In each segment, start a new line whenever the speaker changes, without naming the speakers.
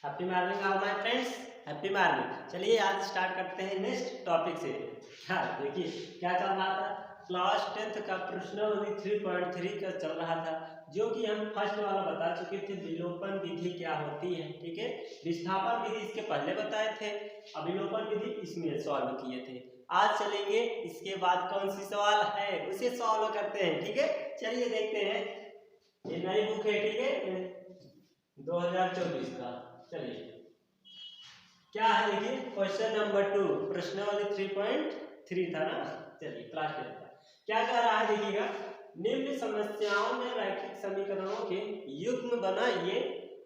Happy morning all my friends. Happy morning. चलिए आज start करते हैं नेक्स्ट टॉपिक से। क्या देखिए क्या चल रहा था, क्लास 10th का प्रश्नावली 3.3 का चल रहा था, जो कि हम फर्स्ट वाला बता चुके थे विलोपन विधि क्या होती है। ठीक है, विस्थापन विधि इसके पहले बताए थे, अविलोपन विधि इसमें सॉल्व किए थे। आज चलेंगे इसके बाद कौन सी सवाल है उसे सॉल्व करते हैं। ठीक है, चलिए देखते हैं। ये नई बुक है, ठीक है, 2024 का। चलिए क्या है, देखिए क्वेश्चन नंबर 2 प्रश्नावली 3.3 था ना। चलिए क्लास 10 का क्या कह रहा है, देखिएगा। निम्न समस्याओं में रैखिक समीकरणों के युग्म बनाइए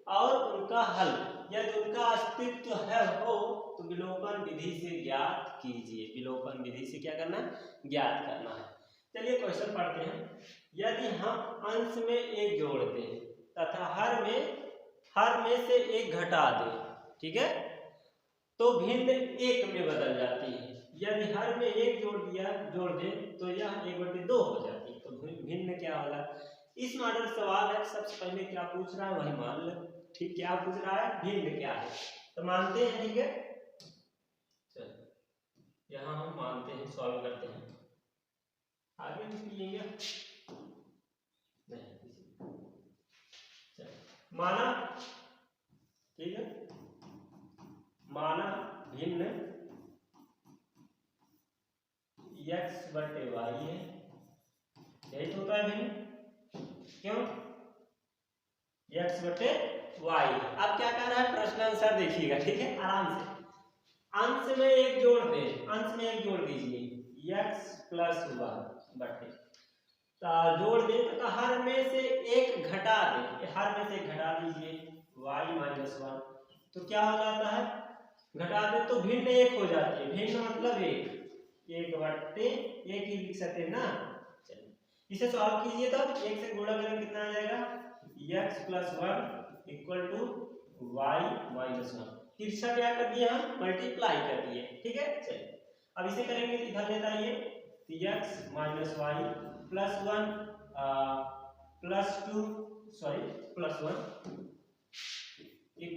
और उनका हल यदि उनका अस्तित्व है हो तो विलोपन विधि से ज्ञात कीजिए। विलोपन विधि से क्या करना, ज्ञात करना है। चलिए क्वेश्चन पढ़ते हैं। यदि हम अंश में एक जोड़ दें तथा हर में से एक घटा दें, ठीक है, तो भिन्न एक में बदल जाती है। यदि हर में एक जोड़ दें तो यह 1/2 हो जाती है। तो भिन्न क्या होगा, इस मॉडल सवाल है। सबसे पहले क्या पूछ रहा है वही मान लो। ठीक, क्या पूछ रहा है, भिन्न क्या है, तो मानते हैं। ठीक है, चलो यहाँ हम मानते हैं, सॉल्व करते हैं। आगे निकलिएगा माना, ठीक है, माना भिन्न x/y है। यही तो होता है भिन्न, क्यों, x/y। अब क्या कर रहा है, प्रश्न आंसर देखिएगा। ठीक है, आराम से। अंश में एक जोड़ दे, अंश में एक जोड़ दीजिए x + 1 बटे, जोड़ दे तो हर में से एक घटा दे, हर में से एक घटा दीजिए y - 1। तो क्या हो जाता है, घटा दे तो भिन्न एक हो जाती है। भिन्न मतलब एक 1/1 ही लिख सकते हैं ना। चलिए इसे सॉल्व कीजिए, तो एक से गुणा करेंगे कितना आ जाएगा, x + 1 = y - 1। तिरछा क्या कर दिया, हम मल्टीप्लाई कर दिए। ठीक है, चलिए अब इसे करेंगे तो इधर लेता है ये x - y + 1 +2 +1 =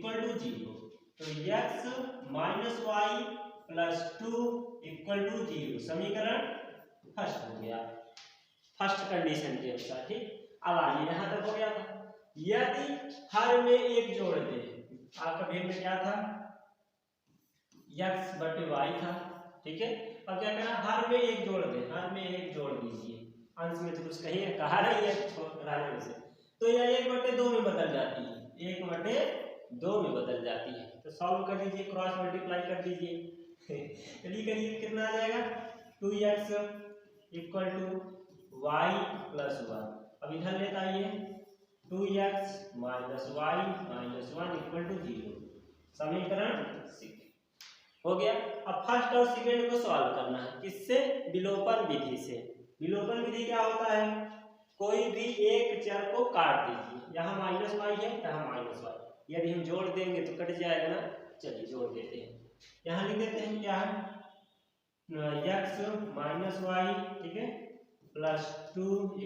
0। तो x - y + 2 = 0 समीकरण फर्स्ट हो गया, फर्स्ट कंडीशन के अनुसार। ठीक, अब आइए यहां तक हो गया था। यदि हर में एक जोड़ दे, आपका भिन्न क्या था, x/y था। ठीक है, अब क्या करना, हर में एक जोड़ दे, हर में एक जोड़ दीजिए। अंश में तो कुछ कहीं कहा नहीं है रहने से, तो यह 1/2 में बदल जाती है, 1/2 में बदल जाती है। तो सॉल्व कर दीजिए, क्रॉस मल्टीप्लाई कर दीजिए। चलिए करिए, कितना आ जाएगा, 2x = y + 1। अब इधर लेता आइए 2x - y - 1 = 0 समीकरण 6 हो गया। अब फर्स्ट और सेकंड को सॉल्व करना है, किससे, विलोपन विधि से। विलोपन विधि क्या होता है, कोई भी एक चर को काट दीजिए, यहाँ -y है, यहाँ -y, यदि हम जोड़ देंगे तो कट जाएगा ना। चलिए जोड़ देते हैं, यहाँ लिख देते हैं क्या है, x - y, ठीक है, +2 =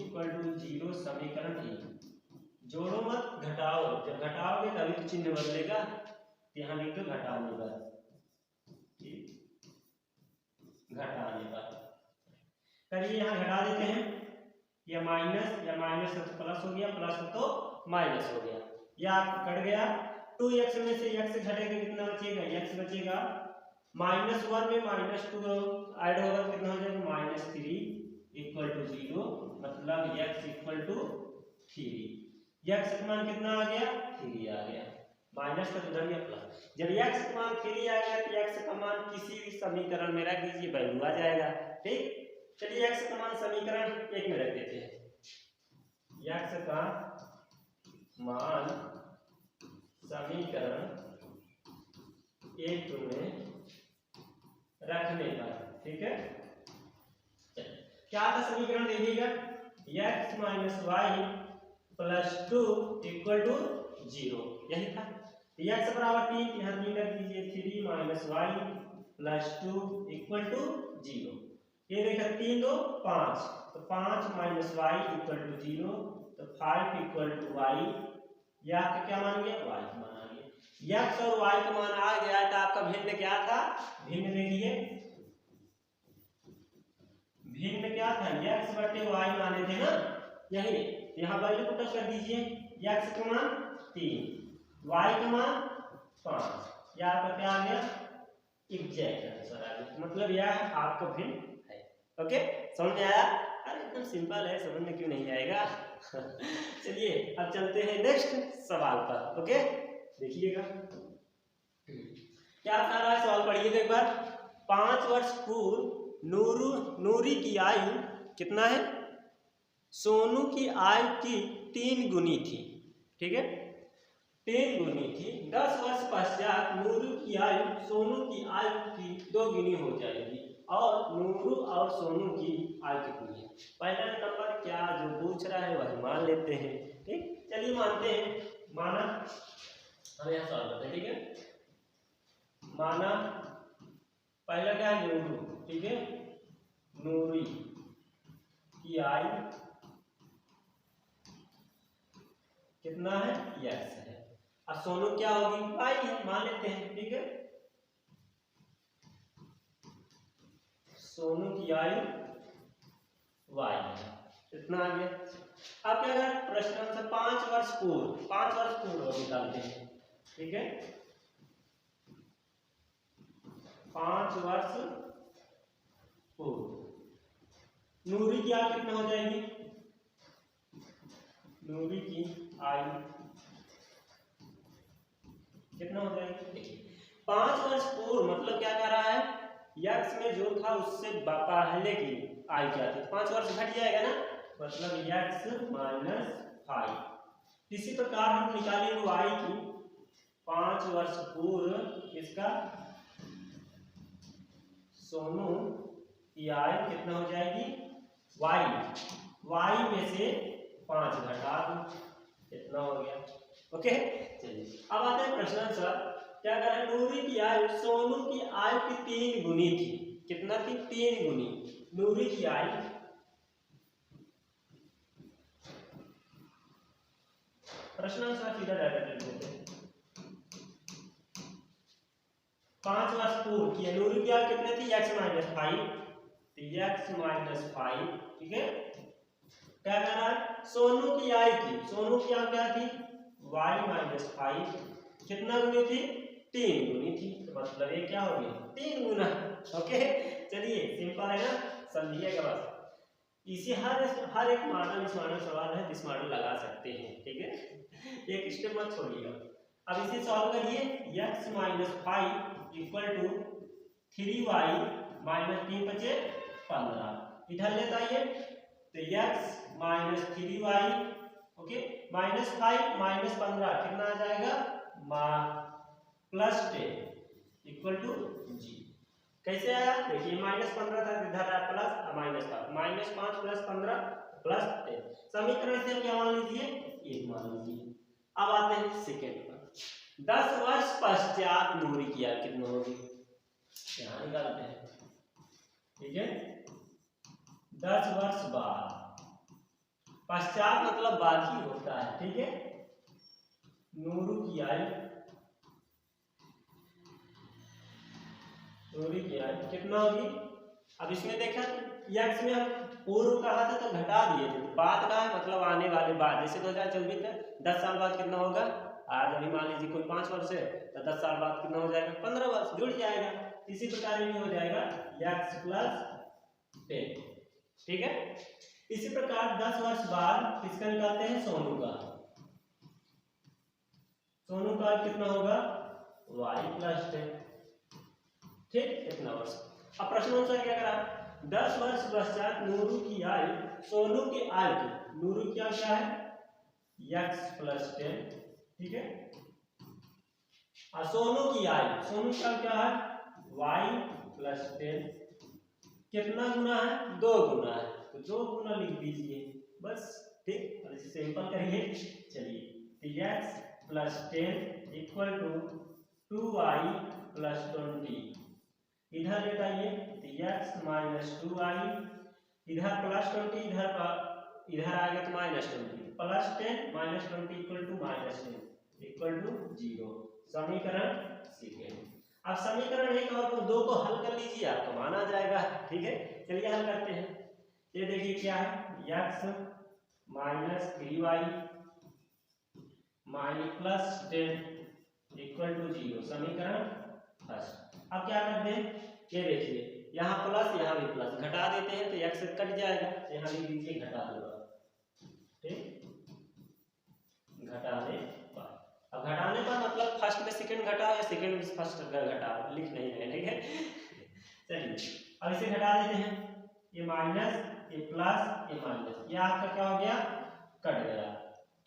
0 समीकरण 1। जोड़ो मत, घटाओ, जब घटाओगे तभी तो चिन्ह बदलेगा। यहाँ लिख दो घटाने पर, घटाने पर करिए, यहाँ घटा देते हैं। या माइनस तो प्लस हो गया, प्लस तो माइनस हो गया, यह आपका कट गया। 2x में से x घटेगा, कितना बचेगा, x बचेगा। -1 में -2 ऐड होगा, कितना हो जाएगा, -3 = 0, मतलब x = 3। x का मान कितना आ गया, 3 आ गया, माइनस का उधर गया प्लस। जब x का मान 3 आ गया तो x का मान किसी भी समीकरण में रख दीजिए, वैल्यू आ जाएगा। ठीक, चलिए x का मान समीकरण 1 में रख देते हैं। x का मान समीकरण 1 में रखने पर, ठीक है, क्या था समीकरण, देखिएगा, x - y + 2 = 0, यही था। x = 3, यहाँ 3 रख दीजिए, 3 - y + 2 = 0। ये देखा 3 2 5, तो 5 - y = 0, तो 5 = y। यह आपका क्या मान गया, y मान आ गया। x और y का मान आ गया तो आपका भिन्न क्या था, भिन्न देखिए भिन्न क्या था, x बटे y माने थे ना, यही यहाँ वैल्यू पुट कर दीजिए, x का मान 3, y का मान 5, यह आपका क्या आ गया, एग्जैक्ट आंसर आ गया, मतलब यह आपका भिन्न है। ओके, समझ में आया? अरे एकदम सिंपल है, समझ में क्यों नहीं आएगा? चलिए अब चलते हैं नेक्स्ट सवाल पर। ओके, देखिएगा क्या कह रहा है सवाल, पढ़िएगा एक बार। 5 वर्ष पूर्व नूरी की आयु कितना है, सोनू की आयु की 3 गुनी थी, ठीक है, 3 गुनी थी। 10 वर्ष पश्चात नूरू की आयु सोनू की आयु की 2 गुनी हो जाएगी, और नूरू और सोनू की आयु कितनी है? पहला नंबर क्या जो पूछ रहा है वही मान लेते हैं, ठीक, चलिए मानते हैं, माना हम यहाँ सॉल्व करते हैं, ठीक है, माना पहला क्या है, नूरू, ठीक है, नूरी की आयु कितना है, x है, अब सोनू क्या होगी, y है, मान लेते हैं, ठीक है, सोनू की आयु y है, इतना आ गया। अब क्या करें, प्रश्न से 5 वर्ष पूर्व निकालते हैं, ठीक है, 5 वर्ष पूर्व नूरी की आयु कितना हो जाएगी, नूरी की आयु कितना हो जाएगी, देखिए 5 वर्ष पूर्व मतलब क्या कर रहा है, x में जो था उससे पहले की आयु क्या थी, 5 वर्ष घट जाएगा ना, मतलब x माइनस 5। इसी प्रकार हम निकालेंगे y की 5 वर्ष पूर्व, इसका सोनू की आयु कितना हो जाएगी, y में से 5 घटा दो, कितना हो गया। ओके, चलिए अब आते हैं प्रश्न आंसर। क्या कर रहे हैं, नूरी की आयु सोनू की आयु की 3 गुनी थी, कितना थी, 3 गुनी, नूरी की आयु प्रश्न आंसर सीधा डायरेक्ट लिख देते हैं। 5 वर्ष पूर्व की नूरी की आयु कितनी थी, x माइनस 5, x माइनस 5, ठीक है, क्या कर रहा है, सोनू की आयु थी, सोनू की आयु क्या थी, y माइनस 5, कितना गुनी थी, 3 गुनी थी, तो मतलब ये क्या हो गया, 3 गुना। ओके, चलिए सिंपल है ना, समझिएगा बस, इसी हर एक मॉडल इस मॉडल सवाल है जिस मॉडल लगा सकते हैं, ठीक है, एक स्टेप मत छोड़िएगा। अब इसे सॉल्व करिए, x minus 5 equal to 3y minus 3 बचे 15, इधर लेता आइए, तो x minus 3y, okay, minus 5 minus 15 कितना आ जाएगा, प्लस 10 इक्वल टू g। कैसे आया, देखिए माइनस 15 था, इधर आया plus minus 5, minus 5 plus 15 plus 10, समीकरण से क्या मान लीजिए, 1 मान लीजिए। अब आते हैं सेकेंड पर, 10 वर्ष पश्चात नूरी की आयु कितना होगी, यहाँ निकालते हैं, ठीक है, 10 वर्ष बाद, पश्चात मतलब बाद ही होता है, ठीक है, नूरू की आयु कितना होगी। अब इसमें देखा x में हम पूर्व कहा था तो घटा दिए थे, बाद का है मतलब आने वाले बाद, जैसे 2024 तक 10 साल बाद कितना होगा, आज अभी मान लीजिए कोई 5 वर्ष है तो 10 साल बाद कितना हो जाएगा, 15 वर्ष जुड़ जाएगा, इसी प्रकार ये हो जाएगा x प्लस 10, ठीक है। इसी प्रकार 10 वर्ष बाद किसका निकालते हैं, सोनू का, सोनू का कितना होगा, y प्लस 10, ठीक, इतना वर्ष। अब प्रश्न अनुसार क्या करा, 10 वर्ष पश्चात नूरू की आयु सोनू की आयु की, नूरू की आयु क्या है, x प्लस 10, ठीक है, और सोनू की आयु, सोनू की आयु क्या है, y प्लस 10, कितना गुना है, 2 गुना है, तो 2 गुना लिख दीजिए बस, ठीक, और इसे सिंपल करिए। चलिए, तो x plus 10 equal to 2y plus 20, इधर लेट आइए, तो x माइनस 2y, इधर प्लस 20, इधर आ गया तो minus 20, plus 10 minus 20 equal to minus 10, equal to 0। समीकरण सेकेंड। अब समीकरण 1 और 2 को हल कर लीजिए, आपको मान आ जाएगा। ठीक है, चलिए हल करते हैं। ये देखिए क्या है, x minus 3y plus 10 equal to 0, समीकरण फर्स्ट। अब क्या करते हैं, ये देखिए यहाँ प्लस यहाँ भी प्लस, घटा देते हैं तो x कट जाएगा, यहाँ लिख दीजिए घटा दूंगा। ठीक, घटाने पर, अब घटाने पर मतलब फर्स्ट में सेकंड घटाओ या सेकंड में फर्स्ट घटाओ, लिख नहीं है। ठीक है, चलिए अब इसे घटा देते हैं। ये माइनस, ये प्लस, ये माइनस, ये आपका क्या हो गया, कट गया।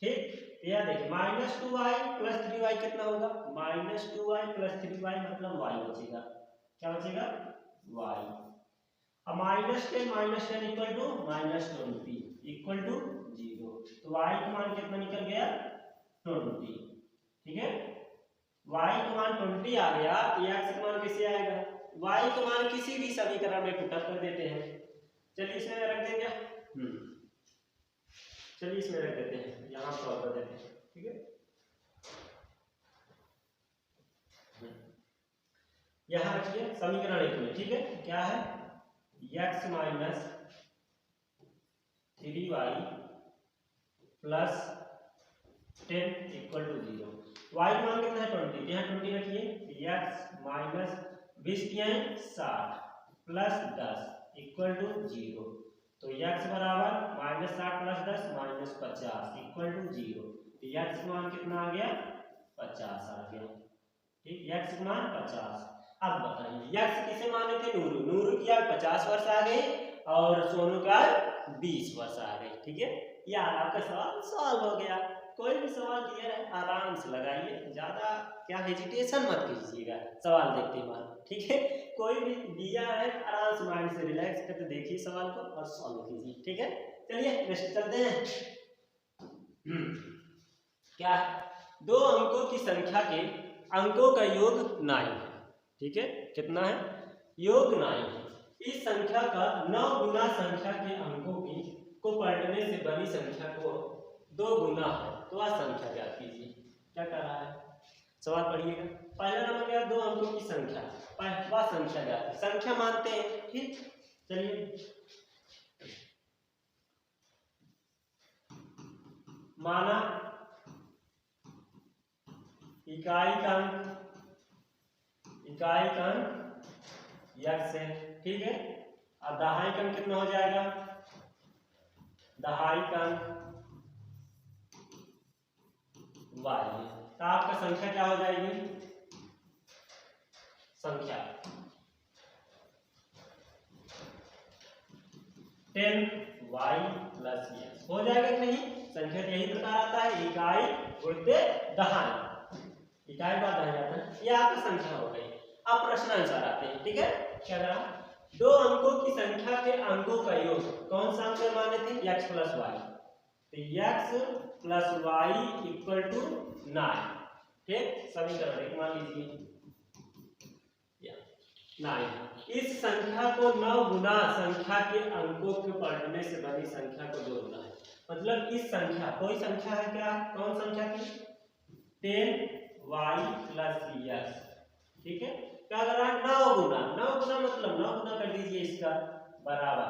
ठीक, यह देखिए माइनस 2y प्लस 3y कितना होगा, माइनस 2y प्लस 3y मतलब y बचेगा। क्या बचेगा, y। अब minus 10 equal to minus 20 equal to 0, तो y का मान कितना निकल गया, 20। ठीक है, y का मान 20 आ गया, x का मान कैसे आएगा, y का मान किसी भी समीकरण में पुटअप कर देते हैं। चलिए इसमें रख देंगे, चलिए इसमें रख देते हैं, यहाँ सॉल्व कर देते हैं। ठीक है, यहाँ रखिए समीकरण 1 में। ठीक है, क्या है, x minus 3y plus 10 equal to 0। y का मान कितना है, 20, यहाँ 20 रखिए। x माइनस 20 किया है 60 प्लस 10 इक्वल टू 0, तो x बराबर minus 60 plus 10 minus 50 equal to 0। तो x का मान कितना आ गया, 50 आ गया। ठीक, x का मान 50। अब बताइए x किसे माने थे, नूरू, नूरू की 50 वर्ष आ गई और सोनू का 20 वर्ष आ गई। ठीक है, यार आपका सवाल सॉल्व हो गया। कोई भी सवाल दिया है आराम से लगाइए, ज्यादा क्या हेजिटेशन मत कीजिएगा सवाल देखते वक्त। ठीक है, कोई भी दिया है आराम से माइंड से रिलैक्स करके देखिए सवाल को और सॉल्व कीजिए। ठीक है, चलिए नेक्स्ट चलते हैं। क्या है, 2 अंकों की संख्या के अंकों का योग 9 है। ठीक है, कितना है, योग 9 है। इस संख्या का 9 गुना संख्या के अंकों की को पलटने से बनी संख्या को 2 गुना है, तो वह संख्या ज्ञात कीजिए। क्या कर रहा है, सवाल पढ़िएगा। पहला नंबर क्या, 2 अंकों की संख्या, वह संख्या ज्ञात, संख्या मानते हैं। ठीक, चलिए माना इकाई का अंक x है। ठीक है, अब दहाई का अंक कितना हो जाएगा, दहाई का अंक y है, तो आपका संख्या क्या हो जाएगी, संख्या 10y प्लस x हो जाएगा कि नहीं। संख्या यही प्रकार आता है, इकाई गुणित दहाई, इकाई बार दहाई आता है, ये आपकी संख्या हो गई। अब प्रश्न आंसर आते हैं। ठीक है, क्या करा, 2 अंकों की संख्या के अंकों का योग कौन सा अंक माने थे, x प्लस वाई, तो x plus y equal to 9। ठीक, समीकरण 1 मान लीजिए 9। इस संख्या को 9 गुना संख्या के अंकों के पलटने से बनी संख्या को जोड़ना है। मतलब इस संख्या, कोई संख्या है क्या, कौन संख्या की, 10y प्लस x। ठीक है, क्या कर रहा है, 9 गुना, 9 गुना मतलब 9 गुना कर दीजिए इसका, बराबर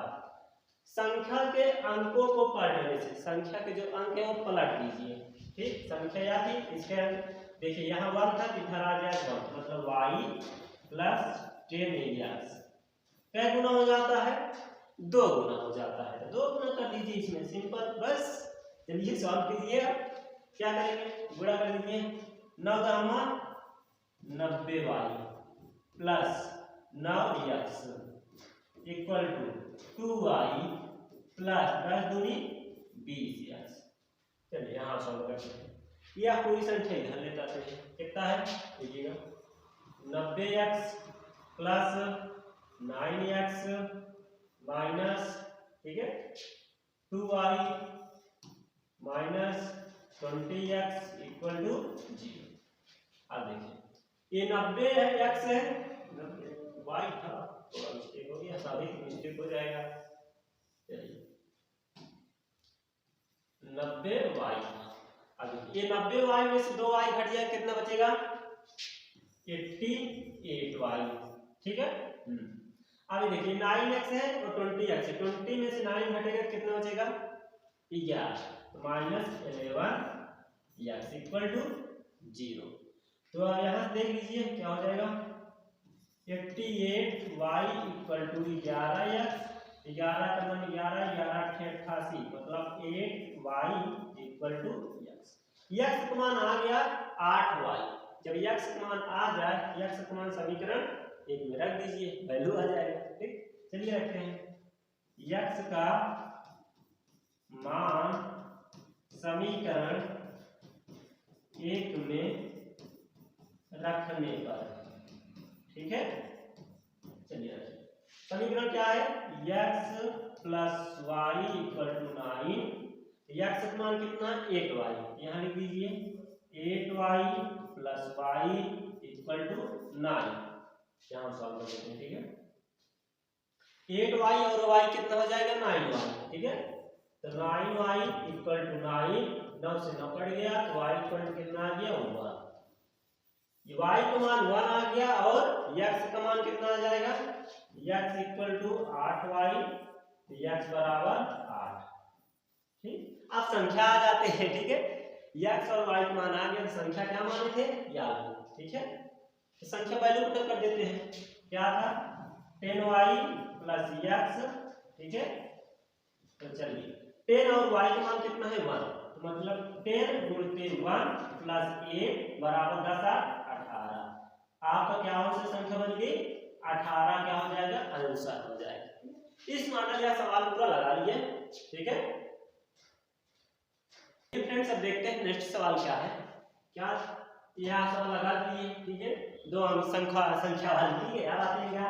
संख्या के अंकों को पलटने से, संख्या के जो अंक है वो पलट दीजिए। ठीक, संख्या या थी इसके देखिए यहाँ 1 था, इधर आ जाए 1, मतलब y प्लस 10x क्या गुना हो जाता है, 2 गुना हो जाता है, तो 2 गुना कर दीजिए इसमें, सिंपल बस। चलिए सॉल्व कीजिएगा, क्या करेंगे, गुणा कर दीजिए, 9 का 90y plus 9x equal to 2y plus 10 दूनी 20x। चलिए यहाँ सॉल्व करते हैं, यह पूरी संख्या इधर लेते हैं, कितना है देखिएगा, 90x प्लस 9x माइनस, ठीक है, 2y minus 20x equal to 0। अब देखिए ये 90 है, x है, 90 y था, थोड़ा मिस्टेक हो गया, स्वाभाविक मिस्टेक हो जाएगा। चलिए 90 y, अब ये 90y में से 2y घट जाए कितना बचेगा 88y। ठीक है। अभी देखिए 9x है और 20x है, 20 में से 9 घटेगा कितना बचेगा 11, तो -11x इक्वल टू 0। तो अब यहाँ देख लीजिए क्या हो जाएगा 88y इक्वल टू 11x, 11 का मान 11, 11 88, मतलब 8y equal to x। x का मान आ गया 8y। जब x का मान आ जाए, x का मान समीकरण एक में रख दीजिए, वैल्यू आ जाएगा। ठीक, चलिए रखते हैं x का मान समीकरण एक में रखने पर। ठीक है, चलिए रखिए समीकरण क्या है x plus y equal to 9। x का मान कितना 8y, यहाँ लिख दीजिए 8y plus y equal to 9, यहाँ सॉल्व कर देते हैं। ठीक है, 8y और y कितना हो जाएगा 9y। ठीक है, तो 9y इक्वल टू 9, 9 से 9 कट गया तो y इक्वल टू कितना आ गया 1। y का मान 1 आ गया और x का मान कितना आ जाएगा x equal to 8y, x बराबर 8। ठीक, अब संख्या आ जाते हैं। ठीक है, x और y का मान आ गया, संख्या क्या माने थे याद। ठीक है, तो संख्या वैल्यू पुट कर देते हैं। क्या था 10y प्लस x। ठीक है, तो चलिए 10 और y का मान कितना है 1, तो मतलब 10 गुणित 1 प्लस 8 बराबर 10 18। आपका क्या हो से संख्या बन गई 18, क्या हो जाएगा आंसर हो जाएगा। इस मॉडल या सवाल पूरा लगा लिए। ठीक है फ्रेंड्स, अब देखते हैं नेक्स्ट सवाल क्या है। क्या यह सवाल लगा दिए। ठीक है, दो अंक संख्या वाली याद आते हैं क्या।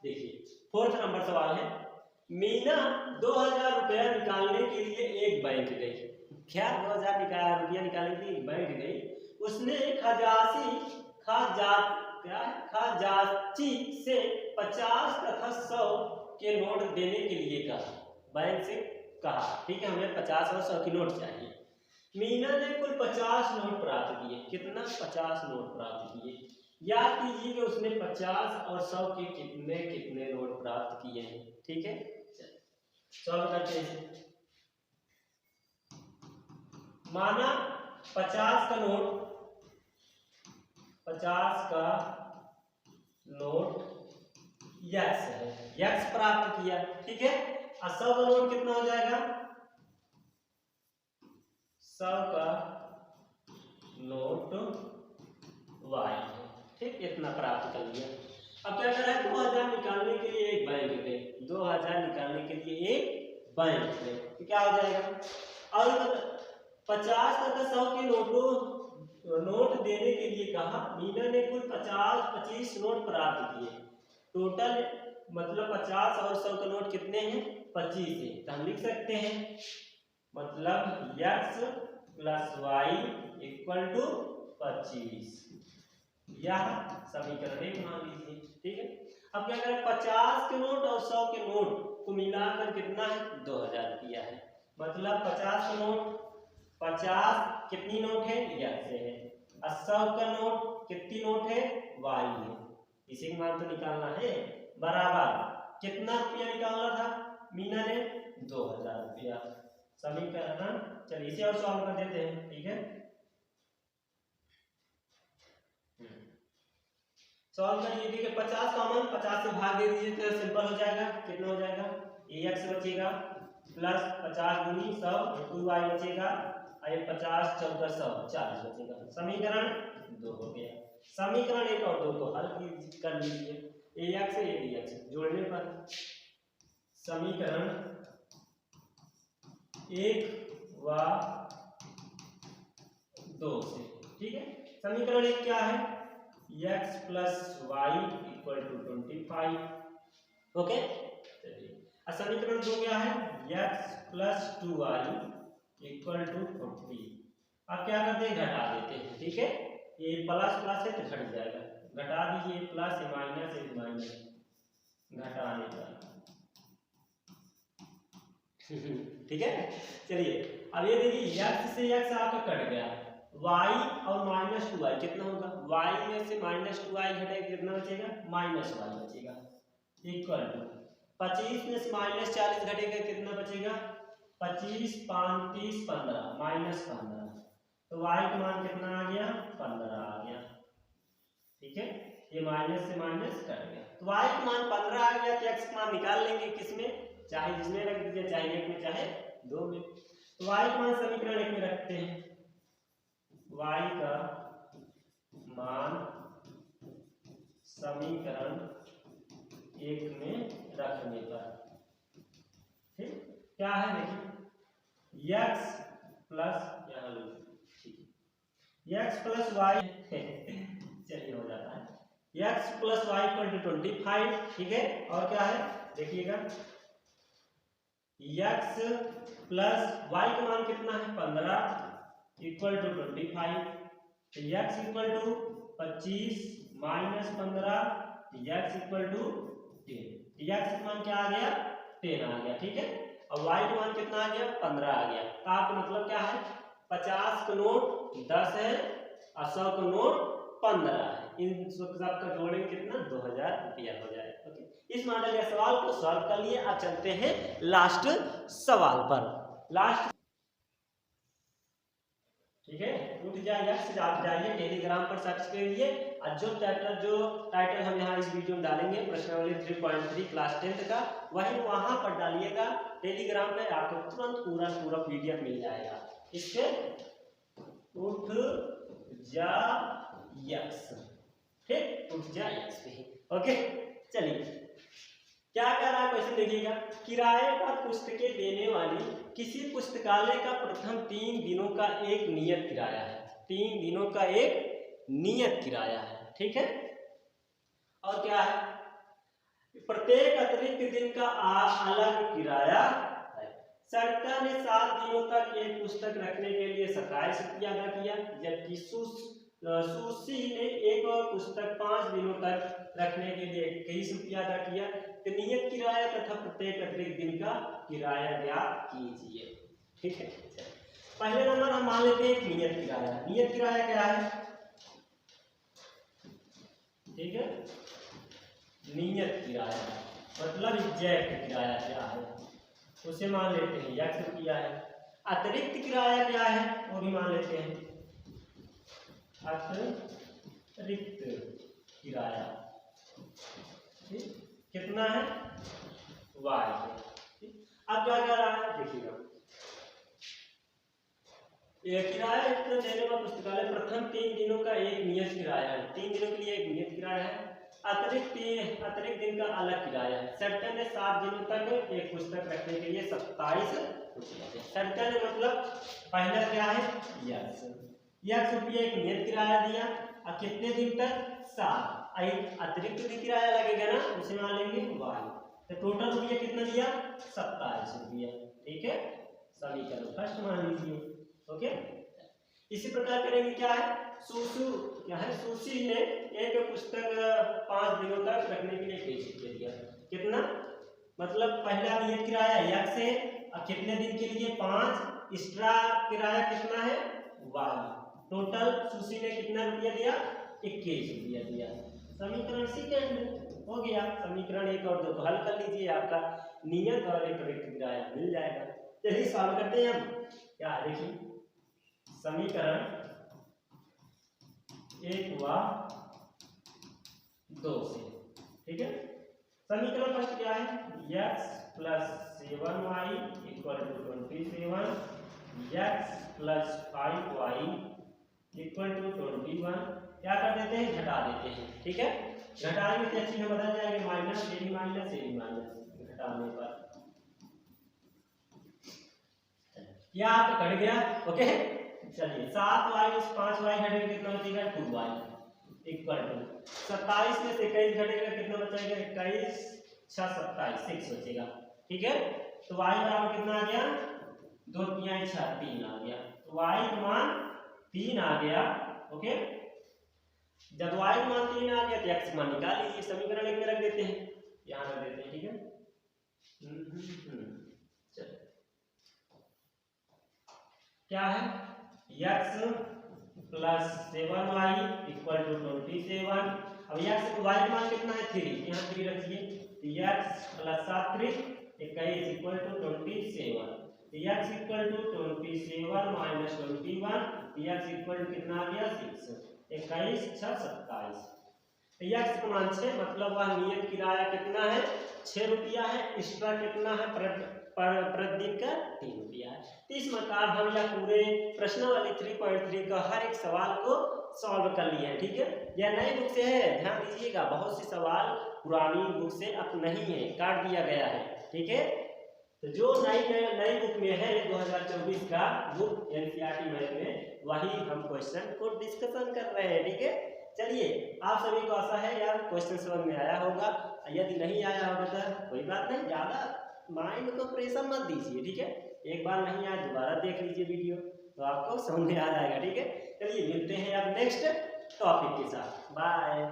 देखिए 4th नंबर सवाल है, मीना 2000 रुपया निकालने के लिए एक बैंक गई। क्या 2000 रुपया निकालने के लिए एक बैंक गई, उसने खजाची से 50 तथा 100 के नोट देने के लिए कहा। बैंक से कहा ठीक है हमें 50 और 100 की नोट चाहिए। मीना ने कुल 50 नोट प्राप्त किए। कितना 50 नोट प्राप्त किए। याद कीजिए कि उसने 50 और 100 के कितने कितने नोट प्राप्त किए हैं। ठीक है, सॉल्व करते हैं। माना 50 का नोट x है, x प्राप्त किया। ठीक है, और 100 का नोट कितना हो जाएगा 100 का नोट y है। ठीक, इतना प्राप्त कर लिया। अब क्या कर रहा है 2000 निकालने के लिए एक बैंक गए। 2000 निकालने के लिए एक बैंक गए तो क्या हो जाएगा। और 50 तथा 100 के नोट देने के लिए कहा। मीना ने कुल 25 नोट प्राप्त किए। टोटल मतलब 50 और 100 के नोट कितने हैं 25 है। तो हम लिख सकते हैं मतलब x plus y equal to 25, यह समीकरण एक मान लीजिए। ठीक है, अब क्या करें 50 के नोट और 100 के नोट को मिलाकर कितना है 2000 रुपया है। मतलब 50 का नोट 50 कितनी नोट है x है, और 100 का नोट कितनी नोट है y है। इसी का मान तो निकालना है। बराबर कितना रुपया निकालना था मीना ने 2000 रुपया। समीकरण चलिए इसे और सॉल्व कर देते हैं। ठीक है, सॉल्व करिए। ठीक है, 50 का मान 50 से भाग दे दीजिए तो सिंपल हो जाएगा। कितना हो जाएगा ax बचेगा प्लस 50 गुनी 100 2y बचेगा और 50 14 100 40 बचेगा। समीकरण 2 हो गया। समीकरण 1 और 2 को हल कर लीजिए। ax से dx जोड़ने पर समीकरण 1 व 2 से। ठीक है, समीकरण 1 क्या है x plus y equal to 25। Okay, चलिए समीकरण 2 क्या है x plus 2y equal to 40। अब क्या करते हैं घटा देते हैं। ठीक है, ये प्लस प्लस है तो घट जाएगा, घटा दीजिए प्लस माइनस माइनस घटाने का। ठीक है। चलिए अब ये देखिए x से x आपका कट गया, y और -2y कितना होगा, y में से -2y घटेगा कितना बचेगा, -y बचेगा, इक्वल टू 25 में से -40 घटेगा कितना बचेगा, 25 5 30 15 -15, तो y का मान कितना आ गया, 15 आ गया। ठीक है, ये माइनस से माइनस कट गया, तो y का मान 15 आ गया, तो x का मान निकाल लेंगे किसमें, चाहे जिसमें रख दीजिए, चाहे एक में चाहे दो में। तो y का मान समीकरण एक में रखते हैं, y का मान समीकरण एक में रखने पर ठीक क्या है, देखिए x plus x plus y चलिए हो जाता है, x plus y equal to 25, ठीक है। और क्या है देखिएगा, x प्लस वाई का मान कितना है 15 इक्वल टू 25, तो x equal to 25 minus 15, x equal to 10, x का मान क्या आ गया 10 आ गया, ठीक है। और y का मान कितना आ गया 15 आ गया, तो आपका मतलब क्या है 50 का नोट 10 है और 100 का नोट 15 है, इन सब का जोड़ेंगे कितना 2000 रुपया हो जाएगा। ओके, इस मॉडल के सवाल को सॉल्व कर लिए। अब चलते हैं लास्ट सवाल पर। लास्ट ठीक है, उठ जाइए आप जाइए टेलीग्राम पर सर्च करिए, और जो टाइटल हम यहाँ इस वीडियो में डालेंगे प्रश्नावली 3.3 क्लास 10 का, वही वहां पर डालिएगा टेलीग्राम पे, आपको तुरंत पूरा पीडीएफ मिल जाएगा। इससे उठ जा यक्स, ठीक, उठ जा यक्स पे। ओके, चलिए क्या कह रहा है क्वेश्चन देखिएगा, किराए पर पुस्तकें देने वाली किसी पुस्तकालय का प्रथम 3 दिनों का एक नियत किराया है, 3 दिनों का एक नियत किराया है, ठीक है। और क्या है, प्रत्येक अतिरिक्त दिन का अलग किराया है। संस्था ने 7 दिनों तक एक पुस्तक रखने के लिए 27 रुपया अदा किया, जबकि सुशी ने एक पुस्तक 5 दिनों तक रखने के लिए 21 रुपया अदा किया। तो नियत किराया तथा प्रत्येक अतिरिक्त दिन का किराया ज्ञात कीजिए, ठीक है। पहले नंबर हम मान लेते हैं नियत किराया। नियत किराया क्या है, ठीक है, नियत किराया मतलब एग्जैक्ट किराया क्या है उसे मान लेते हैं x रुपया है। अतिरिक्त किराया क्या है वो भी मान लेते हैं, अतिरिक्त किराया कितना है y है। अब क्या कर रहा है देखिएगा, किराया देने वाला पुस्तकालय प्रथम 3 दिनों का एक नियत किराया है, 3 दिनों के लिए एक नियत किराया है। अतिरिक्त दिन का अलग किराया है। सेंटर ने 7 दिनों तक एक पुस्तक रखने के लिए 27 रुपये। सेंटर ने मतलब पहला क्या है यक्स रुपये एक नियत किराया दिया, और कितने दिन तक 7, अतिरिक्त भी किराया लगेगा ना उसे मान लेंगे y, तो टोटल रुपया कितना दिया 27 रुपया, ठीक है। समीकरण फर्स्ट मान लीजिए, ओके। इसी प्रकार करेंगे क्या है, सुशी ने एक पुस्तक 5 दिनों तक रखने के लिए 23 रुपये दिया, कितना मतलब पहला नियत किराया x है और कितने दिन के लिए 5, एक्स्ट्रा किराया कितना है y, टोटल सुशी ने कितना रुपया दिया 21 रुपया दिया। समीकरण सेकंड हो गया। समीकरण 1 और 2 को हल कर लीजिए, आपका नियत और अतिरिक्त किराया मिल जाएगा। यही सॉल्व करते हैं हम, क्या देखिए समीकरण 1 व 2 से, ठीक है। समीकरण फर्स्ट क्या है, x plus 7y equal to 27, x plus 5y equal to 21। क्या कर देते हैं घटा देते हैं, ठीक है। घटाने से चिन्ह बदल जाएंगे, माइनस ए माइनस घटाने पर क्या आपका कट गया, ओके। चलिए 7y में 5y घटेगा कितना बचेगा 2y इक्वल टू 27 में से 21 घटेगा कितना बचेगा 21 6 27 6 बचेगा, ठीक है। तो y बराबर कितना आ गया 2 3 6 3 आ गया, तो y का मान 3 आ गया, ओके। जब y का मान 3 आ गया तो x मान निकाल लीजिए, समीकरण 1 में रख देते हैं, यहाँ रख देते हैं, ठीक है। चलो क्या है, x plus 7y equal to 27। अब x y का मान कितना है 3, यहाँ 3 रखिए, x plus 7 3 21 equal to 27। x equal to 27 minus 21, x equal to कितना आ गया 6, 21 6 27। x का मान 6, मतलब वह नियत किराया कितना है 6 रुपया है, एक्स्ट्रा कितना है प्रति दिन का 3 रुपया है। तो इस प्रकार हम यह पूरे प्रश्नावली 3.3 का हर एक सवाल को सॉल्व कर लिए हैं। ठीक है, यह नई बुक से है, ध्यान दीजिएगा, बहुत से सवाल पुरानी बुक से अब नहीं है, काट दिया गया है। ठीक है, तो जो नई बुक में है 2024 का बुक एनसीईआरटी मैथ में, वही हम क्वेश्चन को डिस्कशन कर रहे हैं। ठीक है, चलिए, आप सभी को आशा है यार क्वेश्चन समझ में आया होगा। यदि नहीं आया होगा तो कोई बात नहीं, ज़्यादा माइंड को प्रेशर मत दीजिए। ठीक है, एक बार नहीं आया दोबारा देख लीजिए वीडियो, तो आपको समझ में आ जाएगा। ठीक है, चलिए मिलते हैं अब नेक्स्ट टॉपिक के साथ, बाय।